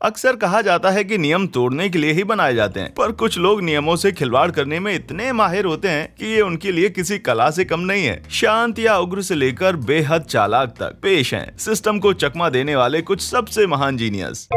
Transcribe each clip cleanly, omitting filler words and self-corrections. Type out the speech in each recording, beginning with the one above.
अक्सर कहा जाता है कि नियम तोड़ने के लिए ही बनाए जाते हैं, पर कुछ लोग नियमों से खिलवाड़ करने में इतने माहिर होते हैं कि ये उनके लिए किसी कला से कम नहीं है। शांत या उग्र से लेकर बेहद चालाक तक पेश हैं सिस्टम को चकमा देने वाले कुछ सबसे महान genius.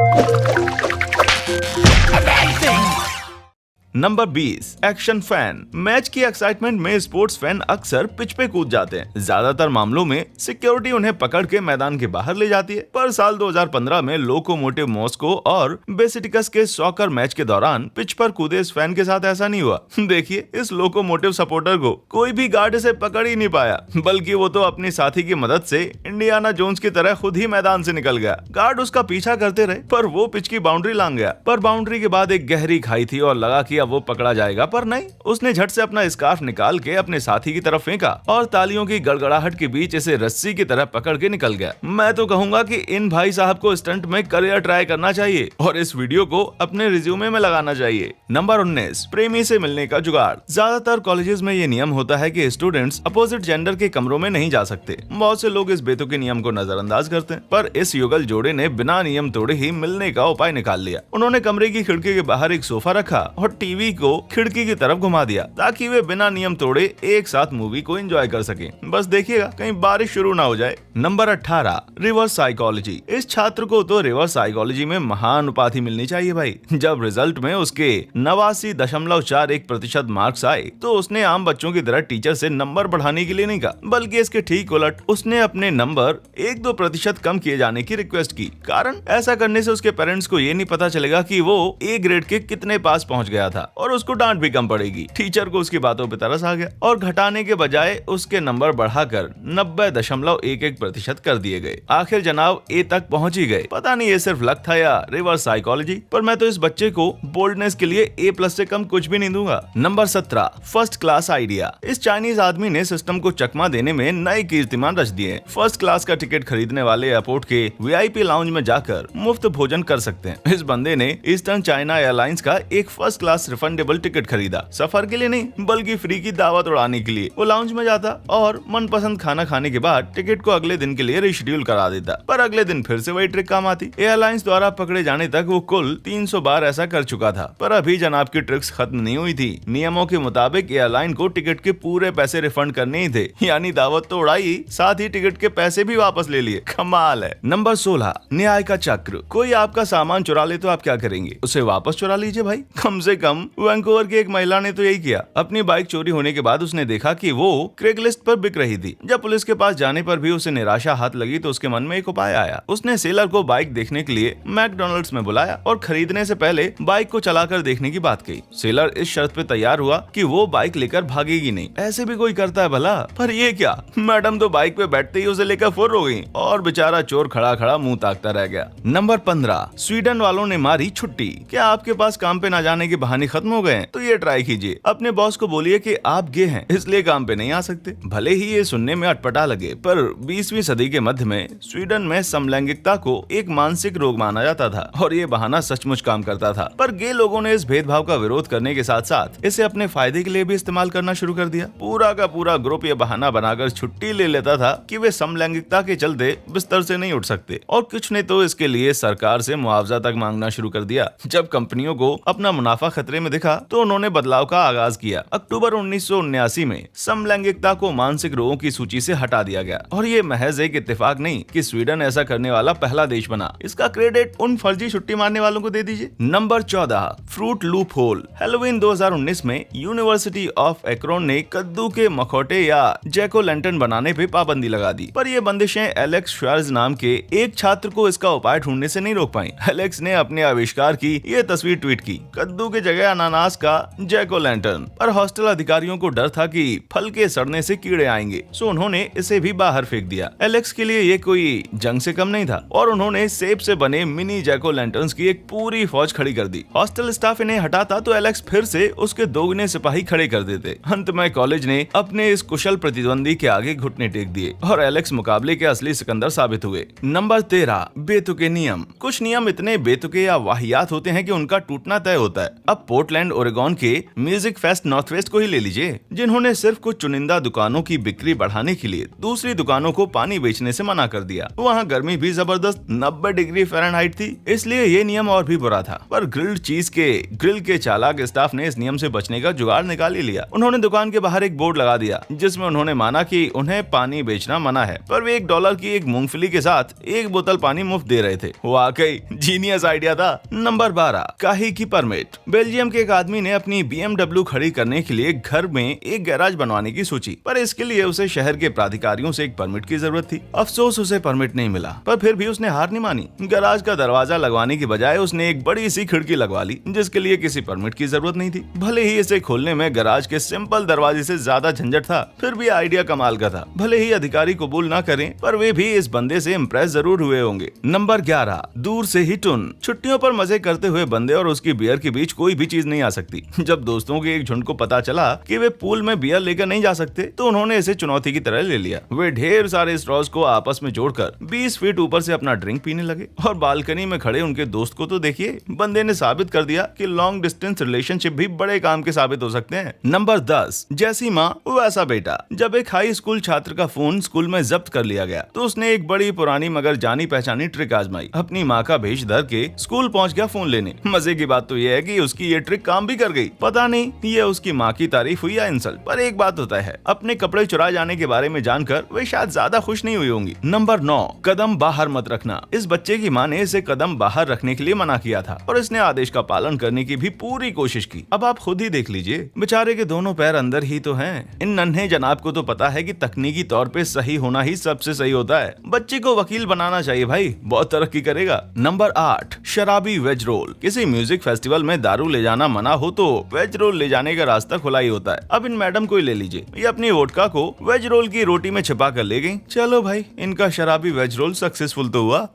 Number 20, action fan. Match की एक्साइटमेंट में स्पोर्ट्स फैन अक्सर पिच पे कूद जाते हैं। ज्यादातर मामलों में सिक्योरिटी उन्हें पकड़ के मैदान के बाहर ले जाती है, पर साल 2015 में लोकोमोटिव मॉस्को और बेसिटिकस के सॉकर मैच के दौरान पिच पर कूदे इस फैन के साथ ऐसा नहीं हुआ। देखिए, इस लोकोमोटिव सपोर्टर को कोई भी गार्ड से पकड़ ही नहीं पाया, बल्कि वो तो अपनी साथी की मदद से इंडियाना जोन्स की तरह खुद ही मैदान से निकल गया। गार्ड उसका पीछा करते रहे, पर वो पिच की बाउंड्री लांग गया। पर बाउंड्री के बाद एक गहरी खाई थी और लगा कि वो पकड़ा जाएगा, पर नहीं। उसने झट से अपना स्कार्फ निकाल के अपने साथी की तरफ फेंका और तालियों की गड़गड़ाहट के बीच इसे रस्सी की तरह पकड़ के निकल गया। मैं तो कहूंगा कि इन भाई साहब को स्टंट में करियर ट्राई करना चाहिए और इस वीडियो को अपने रिज्यूमे में लगाना चाहिए। नंबर 19, प्रेमी से मिलने का जुगाड़। ज्यादातर कॉलेजेस में ये नियम होता है कि स्टूडेंट्स अपोजिट जेंडर के कमरों में नहीं जा सकते। बहुत से लोग इस बेतुके नियम को नजरअंदाज करते हैं, पर इस युगल जोड़े ने बिना नियम तोड़े ही मिलने का उपाय निकाल लिया। उन्होंने कमरे की खिड़की के बाहर एक सोफा रखा और टीवी को खिड़की की तरफ घुमा दिया ताकि वे बिना नियम तोड़े एक साथ मूवी को एंजॉय कर सकें। बस देखिएगा कहीं बारिश शुरू ना हो जाए। Number 18, reverse psychology. इस छात्र को तो रिवर्स साइकोलॉजी में महान उपाधि मिलनी चाहिए भाई। जब रिजल्ट में उसके 89.41% मार्क्स आए तो उसने आम बच्चों की तरह टीचर से नंबर बढ़ाने के लिए नहीं कहा, बल्कि इसके ठीक उलट उसने अपने नंबर 1-2% कम किए जाने की रिक्वेस्ट की। कारण, ऐसा करने से उसके पेरेंट्स को ये नहीं पता चलेगा कि वो ए ग्रेड के कितने पास पहुंच गया था और उसको डांट भी कम पड़ेगी। टीचर को उसकी बातों पे तरस आ गया और घटाने के बजाय उसके नंबर बढ़ाकर 90.11% कर दिए गए। आखिर जनाब ए तक पहुंच ही गए। पता नहीं ये सिर्फ लक था या रिवर्स साइकोलॉजी, पर मैं तो इस बच्चे को बोल्डनेस के लिए A+ से कम कुछ भी नहीं दूंगा। Number 17, first class idea. इस चाइनीज आदमी ने सिस्टम को चकमा देने में नए कीर्तिमान रच दिए। फर्स्ट क्लास का टिकट खरीदने वाले एयरपोर्ट के VIP लाउंज में जाकर मुफ्त भोजन कर सकते हैं। इस बंदे ने ईस्टर्न चाइना एयरलाइंस का एक फर्स्ट क्लास रिफंडेबल टिकट खरीदा। सफर के लिए नहीं, बल्कि फ्री की दावत उड़ाने के लिए। वो लाउंज में जाता और मनपसंद खाना खाने के बाद टिकट को अगले दिन के लिए रिशेड्यूल करा देता, पर अगले दिन फिर से वही ट्रिक काम आती। एयरलाइंस द्वारा पकड़े जाने तक वो कुल 300 बार ऐसा कर चुका था, पर अभी जनाब की ट्रिक्स खत्म नहीं हुई थी। नियमों के मुताबिक एयरलाइन को टिकट के पूरे पैसे रिफंड करने ही थे, यानी दावत तो उड़ाई, साथ ही टिकट के पैसे भी वापस ले लिए। कमाल है। नंबर 16, न्याय का चक्र। कोई आपका सामान चुरा ले तो आप क्या करेंगे? उसे वापस चुरा लीजिए भाई। कम से कम वैंकूवर की एक महिला ने तो यही किया। अपनी बाइक चोरी होने के बाद उसने देखा कि वो क्रेगलिस्ट पर बिक रही थी। जब पुलिस के पास जाने पर भी उसे निराशा हाथ लगी तो उसके मन में एक उपाय आया। उसने सेलर को बाइक देखने के लिए मैकडॉनल्ड्स में बुलाया और खरीदने से पहले बाइक को चलाकर देखने की बात कही। सेलर इस शर्त पे तैयार हुआ कि वो बाइक लेकर भागेगी नहीं। ऐसे भी कोई करता है भला? पर ये क्या, मैडम तो बाइक पे बैठते ही उसे लेकर फुर्र हो गई और बेचारा चोर खड़ा खड़ा मुंह ताकता रह गया। नंबर 15, स्वीडन वालों ने मारी छुट्टी। क्या आपके पास काम पे ना जाने के बहाने खत्म हो गए? तो ये ट्राई कीजिए। अपने बॉस को बोलिए कि आप गे हैं इसलिए काम पे नहीं आ सकते। भले ही ये सुनने में अटपटा लगे, पर 20वीं सदी के मध्य में स्वीडन में समलैंगिकता को एक मानसिक रोग माना जाता था और ये बहाना सचमुच काम करता था। पर गे लोगों ने इस भेदभाव का विरोध करने के साथ साथ इसे अपने फायदे के लिए भी इस्तेमाल करना शुरू कर दिया। पूरा का पूरा ग्रुप ये बहाना बनाकर छुट्टी ले लेता था कि वे समलैंगिकता के चलते बिस्तर से नहीं उठ सकते, और कुछ ने तो इसके लिए सरकार से मुआवजा तक मांगना शुरू कर दिया। जब कंपनियों को अपना मुनाफा खतरे में दिखा तो उन्होंने बदलाव का आगाज किया। अक्टूबर 1979 में समलैंगिकता को मानसिक रोगों की सूची से हटा दिया गया, और ये महज एक इत्तेफाक नहीं कि स्वीडन ऐसा करने वाला पहला देश बना। इसका क्रेडिट उन फर्जी छुट्टी मारने वालों को दे दीजिए। Number 14, fruit loop hole. Halloween 2019 में यूनिवर्सिटी ऑफ एक्रोन ने कद्दू के मखौटे या जैक ओ लैंटर्न बनाने पे पाबंदी लगा दी, पर ये बंदिशें एलेक्स श्वार्ज नाम के एक छात्र को इसका उपाय ढूंढने से नहीं रोक पाई। एलेक्स ने अपने आविष्कार की ये तस्वीर ट्वीट की, कद्दू के जगह अनानास का जैक ओ लैंटर्न। पर हॉस्टल अधिकारियों को डर था कि फल के सड़ने से कीड़े आएंगे, सो उन्होंने इसे भी बाहर फेंक दिया। एलेक्स के लिए ये कोई जंग से कम नहीं था, और उन्होंने सेब से बने मिनी जैक ओ लैंटर्न्स की एक पूरी फौज खड़ी कर दी। हॉस्टल स्टाफ इन्हें हटाता तो एलेक्स फिर से उसके दोगुने सिपाही खड़े कर देते। अंत में कॉलेज ने अपने इस कुशल प्रतिद्वंदी के आगे घुटने टेक दिए और एलेक्स मुकाबले के असली सिकंदर साबित हुए। नंबर 13, बेतुके नियम। कुछ नियम इतने बेतुके या वाहियात होते हैं कि उनका टूटना तय होता है। अब पोर्टलैंड ओरेगन के म्यूजिक फेस्ट नॉर्थ वेस्ट को ही ले लीजिए, जिन्होंने सिर्फ कुछ चुनिंदा दुकानों की बिक्री बढ़ाने के लिए दूसरी दुकानों को पानी बेचने से मना कर दिया। वहाँ गर्मी भी जबरदस्त 90 डिग्री फ़ारेनहाइट थी, इसलिए ये नियम और भी बुरा था। पर ग्रिल्ड चीज के ग्रिल के चालाक स्टाफ ने इस नियम से बचने का जुगाड़ निकाल ही लिया। उन्होंने दुकान के बाहर एक बोर्ड लगा दिया जिसमें उन्होंने माना कि उन्हें पानी बेचना मना है, पर वे $1 की एक मूंगफली के साथ एक बोतल पानी मुफ्त दे रहे थे। वाकई जीनियस आइडिया था। नंबर 12, काहे की परमिट। बेल्जियम के एक आदमी ने अपनी BMW खड़ी करने के लिए घर में एक गैराज बनवाने की सोची, पर इसके लिए उसे शहर के प्राधिकारियों से एक परमिट की जरूरत थी। अफसोस उसे परमिट नहीं मिला, पर फिर भी उसने हार नहीं मानी। गैराज का दरवाजा लगवाने की बजाय उसने एक बड़ी सी खिड़की लगवा ली जिसके लिए किसी परमिट की जरूरत नहीं थी। भले ही इसे खोलने में गैराज के सिंपल दरवाजे से ज्यादा झंझट था, फिर भी आइडिया कमाल का था। भले ही अधिकारी कबूल ना करें, पर वे भी इस बंदे से इम्प्रेस जरूर हुए होंगे। नंबर 11, दूर से ही टुन। छुट्टियों पर मजे करते हुए बंदे और उसकी बियर के बीच कोई भी चीज नहीं आ सकती। जब दोस्तों के एक झुंड को पता चला कि वे पूल में बियर लेकर नहीं जा सकते, तो उन्होंने इसे चुनौती की तरह ले लिया। वे ढेर सारे स्ट्रॉज को आपस में जोड़कर 20 फीट ऊपर से अपना ड्रिंक पीने लगे। और बालकनी में खड़े उनके दोस्त को तो देखिए, बंदे ने साबित कर दिया कि लॉन्ग डिस्टेंस रिलेशनशिप भी बड़े काम के साबित हो सकते हैं। नंबर 10, जैसी माँ वैसा बेटा। जब एक हाई स्कूल छात्र का फोन स्कूल में जब्त कर लिया गया, तो उसने एक बड़ी पुरानी मगर जानी पहचानी ट्रिक आजमाई। अपनी माँ का भेष धर के स्कूल पहुँच गया फोन लेने। मजे की बात तो यह है कि उसकी ये ट्रिक काम भी कर गई। पता नहीं ये उसकी माँ की तारीफ हुई या इंसल्ट, पर एक बात होता है, अपने कपड़े चुराए जाने के बारे में जानकर वे शायद ज्यादा खुश नहीं हुई होंगी। नंबर 9, कदम बाहर मत रखना। इस बच्चे की माँ ने इसे कदम बाहर रखने के लिए मना किया था और इसने आदेश का पालन करने की भी पूरी कोशिश की। अब आप खुद ही देख लीजिए, बेचारे के दोनों पैर अंदर ही तो हैं। इन नन्हे जनाब को तो पता है कि तकनीकी तौर पे सही होना ही सबसे सही होता है। बच्चे को वकील बनाना चाहिए भाई, बहुत तरक्की करेगा। नंबर 8, शराबी वेज रोल। किसी म्यूजिक फेस्टिवल में दारू ले जाना मना हो तो वेज रोल ले जाने का रास्ता खुला ही होता है। अब इन मैडम को ही ले लीजिए, ये अपनी वोडका को वेज रोल की रोटी में छिपा कर ले गई। चलो भाई, इनका शराबी वेज रोल सक्सेसफुल तो हुआ।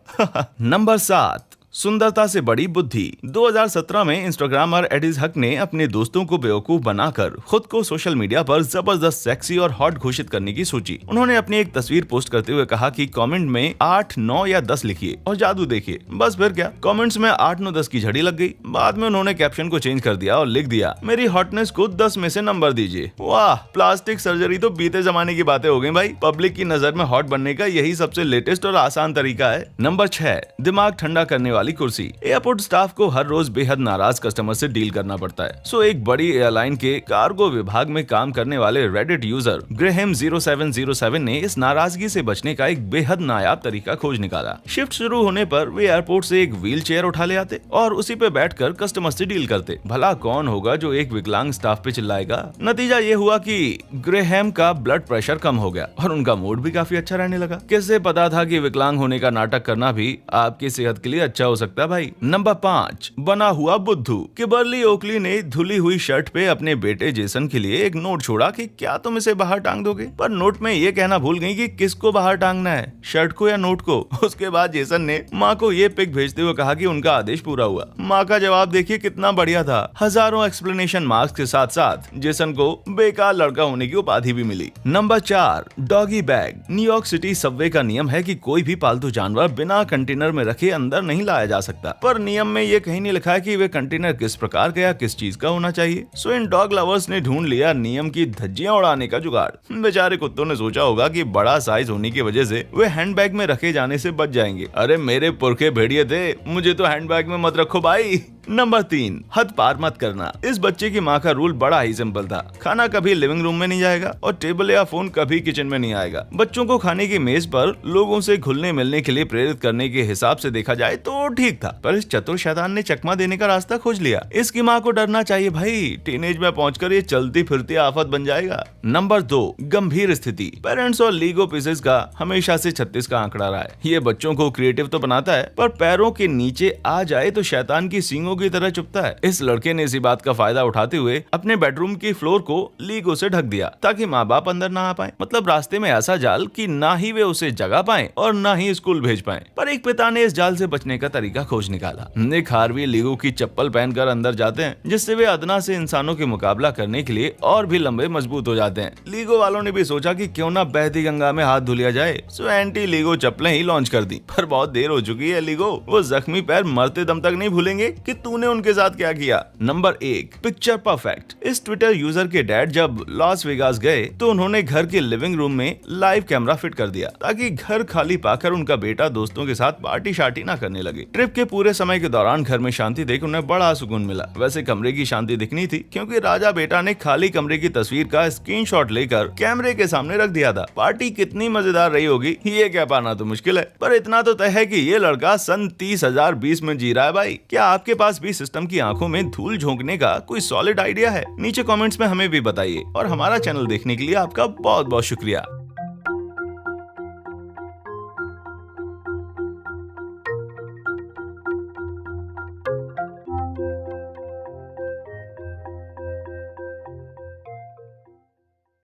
नंबर 7, सुंदरता से बड़ी बुद्धि। 2017 में इंस्टाग्रामर एडिज हक ने अपने दोस्तों को बेवकूफ बनाकर खुद को सोशल मीडिया पर जबरदस्त सेक्सी और हॉट घोषित करने की सोची। उन्होंने अपनी एक तस्वीर पोस्ट करते हुए कहा कि कमेंट में 8, 9 या 10 लिखिए और जादू देखिए। बस फिर क्या, कमेंट्स में 8, 9, 10 की झड़ी लग गई। बाद में उन्होंने कैप्शन को चेंज कर दिया और लिख दिया, मेरी हॉटनेस को 10 में से नंबर दीजिए। वाह, प्लास्टिक सर्जरी तो बीते जमाने की बातें हो गई भाई। पब्लिक की नजर में हॉट बनने का यही सबसे लेटेस्ट और आसान तरीका है। नंबर 6, दिमाग ठंडा करने वाली कुर्सी। एयरपोर्ट स्टाफ को हर रोज बेहद नाराज कस्टमर से डील करना पड़ता है। सो एक बड़ी एयरलाइन के कार्गो विभाग में काम करने वाले रेडिट यूजर ग्रेहम 0707 ने इस नाराजगी से बचने का एक बेहद नायाब तरीका खोज निकाला। शिफ्ट शुरू होने पर वे एयरपोर्ट से एक व्हील चेयर उठा ले आते और उसी पे बैठकर कस्टमर से डील करते। भला कौन होगा जो एक विकलांग स्टाफ पे चिल्लाएगा। नतीजा ये हुआ कि ग्रेहम का ब्लड प्रेशर कम हो गया और उनका मूड भी काफी अच्छा रहने लगा। किससे पता था कि विकलांग होने का नाटक करना भी आपकी सेहत के लिए अच्छा हो सकता है भाई। नंबर 5, बना हुआ बुद्धू। किबर्ली ओकली ने धुली हुई शर्ट पे अपने बेटे जेसन के लिए एक नोट छोड़ा कि क्या तुम इसे बाहर टांग दोगे, पर नोट में ये कहना भूल गई कि किसको बाहर टांगना है, शर्ट को या नोट को। उसके बाद जेसन ने माँ को ये पिक भेजते हुए कहा कि उनका आदेश पूरा हुआ। माँ का जवाब देखिए कितना बढ़िया था। हजारों एक्सप्लेनेशन मार्क्स के साथ साथ जेसन को बेकार लड़का होने की उपाधि भी मिली। Number 4, doggy bag. New York city subway का नियम है कि कोई भी पालतू जानवर बिना कंटेनर में रखे अंदर नहीं लाया जा सकता, पर नियम में ये कहीं नहीं लिखा है कि वे कंटेनर किस प्रकार का या किस चीज का होना चाहिए। सो इन डॉग लवर्स ने ढूंढ लिया नियम की धज्जियां उड़ाने का जुगाड़। बेचारे कुत्तों ने सोचा होगा कि बड़ा साइज होने की वजह से वे हैंडबैग में रखे जाने से बच जाएंगे। अरे मेरे पुरखे भेड़िए थे, मुझे तो हैंडबैग में मत रखो भाई। नंबर 3, हद पार मत करना। इस बच्चे की माँ का रूल बड़ा ही सिंपल था। खाना कभी लिविंग रूम में नहीं जाएगा और टेबल या फोन कभी किचन में नहीं आएगा। बच्चों को खाने की मेज पर लोगों से घुलने मिलने के लिए प्रेरित करने के हिसाब से देखा जाए तो ठीक था, पर इस चतुर शैतान ने चकमा देने का रास्ता खोज लिया। इसकी माँ को डरना चाहिए भाई, टीनेज में पहुंचकर ये चलती फिरती आफत बन जाएगा। नंबर 2, गंभीर स्थिति। पेरेंट्स और लीगो पीसेस का हमेशा से 36 का आंकड़ा रहा है। ये बच्चों को क्रिएटिव तो बनाता है, पर पैरों के नीचे आ जाए तो शैतान की सींगों की तरह चुभता है। इस लड़के ने इसी बात का फायदा उठाते हुए अपने बेडरूम की फ्लोर को लीगो से ढक दिया ताकि माँ बाप अंदर ना आ पाए। मतलब रास्ते में ऐसा जाल कि ना ही वे उसे जगा पाए और ना ही स्कूल भेज पाए। पर एक पिता ने इस जाल से बचने का तरीका खोज निकाला। निक हार्वी लीगो की चप्पल पहनकर अंदर जाते हैं, जिससे वे अदना से इंसानों के मुकाबला करने के लिए और भी लंबे मजबूत हो जाते हैं। लीगो वालों ने भी सोचा कि क्यों ना बहती गंगा में हाथ धो लिया जाए। सो एंटी लीगो चप्पलें ही लॉन्च कर दी, पर बहुत देर हो चुकी है लीगो। वो जख्मी पैर मरते दम तक नहीं भूलेंगे कि तूने उनके साथ क्या किया। Number 1, picture perfect. इस ट्विटर यूजर के डैड जब लॉस वेगास गए तो उन्होंने घर के लिविंग रूम में लाइव कैमरा फिट कर दिया ताकि घर खाली पाकर उनका बेटा दोस्तों के साथ पार्टी शार्टी ना करने लगे। ट्रिप के पूरे समय के दौरान घर में शांति देख उन्हें बड़ा सुकून मिला। वैसे कमरे की शांति दिखनी थी क्योंकि राजा बेटा ने खाली कमरे की तस्वीर का स्क्रीनशॉट लेकर कैमरे के सामने रख दिया था। पार्टी कितनी मजेदार रही होगी ये कह पाना तो मुश्किल है, पर इतना तो तय है कि ये लड़का सन 30,020 में जी रहा है भाई। क्या आपके पास भी सिस्टम की आंखों में धूल झोंकने का कोई सॉलिड आइडिया है? नीचे कमेंट्स में हमें भी बताइए और हमारा चैनल देखने के लिए आपका बहुत बहुत शुक्रिया।